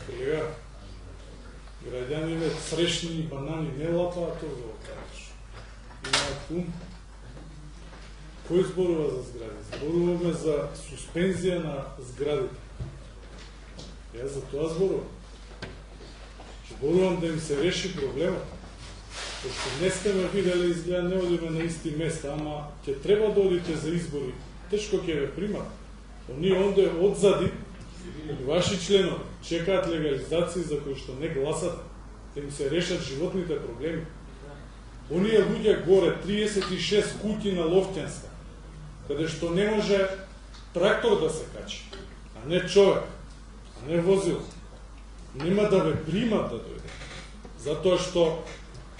Колега, граѓаниве срешни и банани не лапаат тоа го кажеш. Имаат ум. Кој зборува за згради? Зборуваме за суспензија на зградите. Јас за тоа зборувам. Зборувам да им се реши проблемот. Пошто не сте ме видели, изгледа не одиме на исти места, ама ќе треба да одите за избори. Тешко ќе ве примат. Оние онде одзади, ваши членови, чекаат легализации за кои што не гласат, да им се решат животните проблеми. Оние луѓе горе, 36 куќи на Ловќанска, каде што не може трактор да се качи, а не човек, а не возило. Нема да ве примат да дојде. Затоа што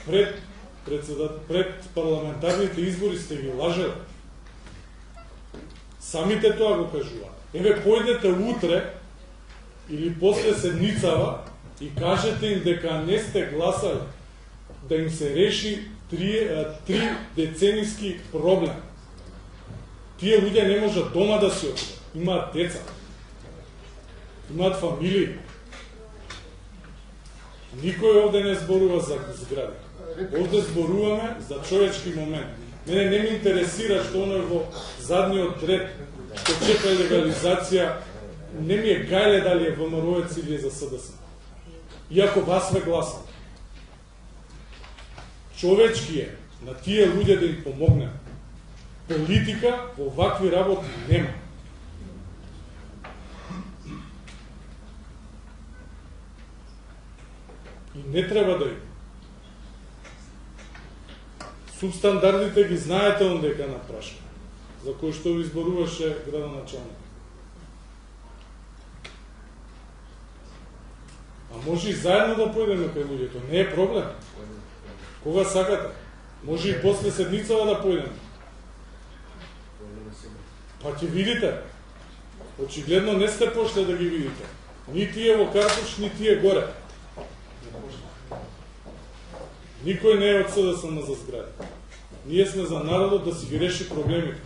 пред парламентарните избори сте ги лажели. Самите тоа го кажуваат. Еве, појдете утре или после седмицава и кажете им дека не сте гласали да им се реши 3 децениски проблем. Тие луѓе не можат дома да си отидат. Имаат деца. Имаат фамилии. Никој овде не зборува за згради. Овде зборуваме за човечки момент. Мене не ме интересира што оној во задниот ред што чека легализација, не ми е гајле дали е ВМРО-ец или е за СДС. Иако вас ве гласам. Човечки е на тие луѓе да им помогнем. Политика во вакви работи нема. И не треба да има. Субстандардите ги знаете ондека на прашка, за кој што ви изборуваше градоначалник. А може и заедно да појдеме кај луѓето, не е проблем. Кога сакате? Може и после седмицава да појдеме. Па ќе видите. Очигледно не сте пошли да ги видите. Ни тие во Картош, ни тие горе. Никој не е од СДСМ за згради. Ние сме за народот да си ги реши проблемите.